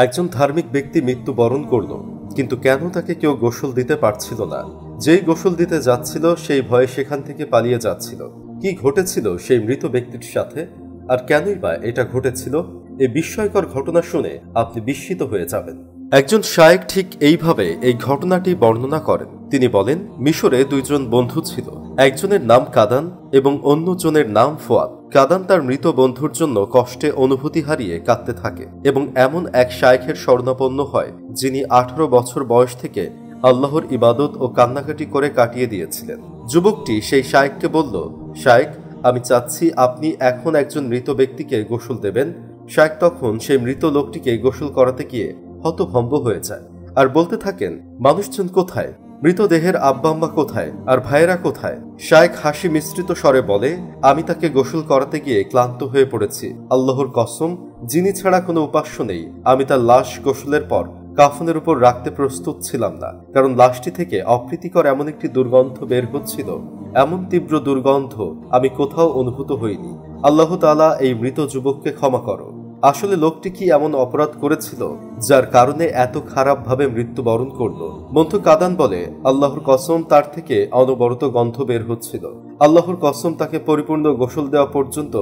একজন ধার্মিক ব্যক্তি মৃত্যুবরণ করল, কিন্তু কেন তাকে কেউ গোসল দিতে পারছিল না? যেই গোসল দিতে যাচ্ছিল সেই ভয়ে সেখান থেকে পালিয়ে যাচ্ছিল। কি ঘটেছিল সেই মৃত ব্যক্তির সাথে, আর কেনই বা এটা ঘটেছিল? এই বিস্ময়কর ঘটনা শুনে আপনি বিস্মিত হয়ে যাবেন। একজন শায়েখ ঠিক এইভাবে এই ঘটনাটি বর্ণনা করেন। তিনি বলেন, মিশরে দুইজন বন্ধু ছিল। একজনের নাম কাদান এবং অন্যজনের নাম ফুয়াদ। কাদান তার মৃত বন্ধুর জন্য কষ্টে অনুভূতি হারিয়ে কাঁদতে থাকে এবং এমন এক শায়েখের শরণাপন্ন হয় যিনি 18 বছর বয়স থেকে আল্লাহর ইবাদত ও কান্নাকাটি করে কাটিয়ে দিয়েছিলেন। যুবকটি সেই শায়েখকে বলল, শায়েখ, আমি চাচ্ছি আপনি এখন একজন মৃত ব্যক্তিকে গোসল দেবেন। শায়েখ তখন সেই মৃত লোকটিকে গোসল করাতে গিয়ে হতভম্ব হয়ে যায় আর বলতে থাকেন, মানুষজন কোথায়? মৃতদেহের আব্বা আম্মা কোথায়? আর ভাইয়েরা কোথায়? শায়েখ হাসি মিশ্রিত স্বরে বলে, আমি তাকে গোসল করাতে গিয়ে ক্লান্ত হয়ে পড়েছি। আল্লাহর কসম, যিনি ছাড়া কোনো উপাস্য নেই, আমি তার লাশ গোসলের পর কাফনের উপর রাখতে প্রস্তুত ছিলাম না, কারণ লাশটি থেকে অপ্রীতিকর এমন একটি দুর্গন্ধ বের হচ্ছিল। এমন তীব্র দুর্গন্ধ আমি কোথাও অনুভূত হইনি। আল্লাহ তাআলা এই মৃত যুবককে ক্ষমা করো। আসলে লোকটি কি এমন অপরাধ করেছিল যার কারণে এত খারাপভাবে মৃত্যুবরণ করল? বন্ধু কাদান বলে, আল্লাহর কসম, তার থেকে অনবরত গন্ধ বের হচ্ছিল। আল্লাহর কসম, তাকে পরিপূর্ণ গোসল দেওয়া পর্যন্ত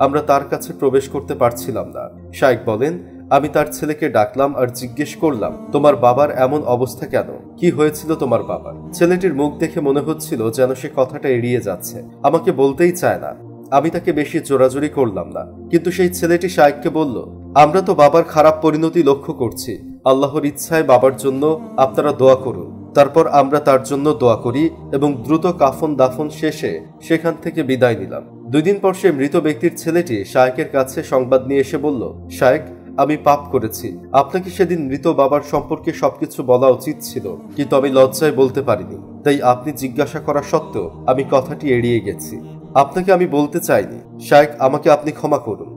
আমরা তার কাছে প্রবেশ করতে পারছিলাম না। শায়েখ বলেন, আমি তার ছেলেকে ডাকলাম আর জিজ্ঞেস করলাম, তোমার বাবার এমন অবস্থা কেন? কি হয়েছিল তোমার বাবার? ছেলেটির মুখ দেখে মনে হচ্ছিল যেন সে কথাটা এড়িয়ে যাচ্ছে, আমাকে বলতেই চায় না। আমি তাকে বেশি জোরাজুরি করলাম না, কিন্তু সেই ছেলেটি শায়েখকে বলল, আমরা তো বাবার খারাপ পরিণতি লক্ষ্য করছি। আল্লাহর ইচ্ছায় বাবার জন্য আপনারা দোয়া করুন। তারপর আমরা তার জন্য দোয়া করি এবং দ্রুত কাফন দাফন শেষে সেখান থেকে বিদায় নিলাম। 2 দিন পর সে মৃত ব্যক্তির ছেলেটি শায়েখের কাছে সংবাদ নিয়ে এসে বলল, শায়েখ, আমি পাপ করেছি। আপনাকে সেদিন মৃত বাবার সম্পর্কে সবকিছু বলা উচিত ছিল, কিন্তু আমি লজ্জায় বলতে পারিনি। তাই আপনি জিজ্ঞাসা করা সত্ত্বেও আমি কথাটি এড়িয়ে গেছি। আপনাকে আমি বলতে চাইনি। শায়েখ, আমাকে আপনি ক্ষমা করুন।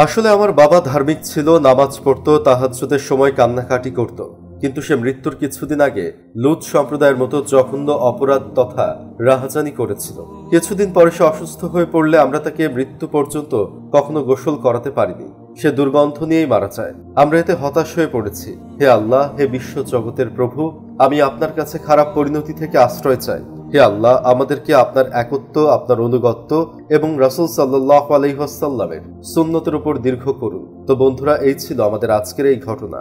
আসলে আমার বাবা ধার্মিক ছিল, নামাজ পড়তো, তাহাজ্জুদের সময় কান্নাকাটি করত, কিন্তু সে মৃত্যুর কিছুদিন আগে লুত সম্প্রদায়ের মতো জঘন্য অপরাধ তথা রাহাজানি করেছিল। কিছুদিন পরে সে অসুস্থ হয়ে পড়লে আমরা তাকে মৃত্যু পর্যন্ত কখনো গোসল করাতে পারিনি। সে দুর্গন্ধ নিয়েই মারা যায়। আমরা এতে হতাশ হয়ে পড়েছি। হে আল্লাহ, হে বিশ্ব জগতের প্রভু, আমি আপনার কাছে খারাপ পরিণতি থেকে আশ্রয় চাই। হে আল্লাহ, আমাদেরকে আপনার একত্ব, আপনার অনুগত্য এবং রাসূল সাল্লাল্লাহু আলাইহি ওয়াসাল্লামের সুন্নতের উপর দীর্ঘ করুন। তো বন্ধুরা, এই ছিল আমাদের আজকের এই ঘটনা।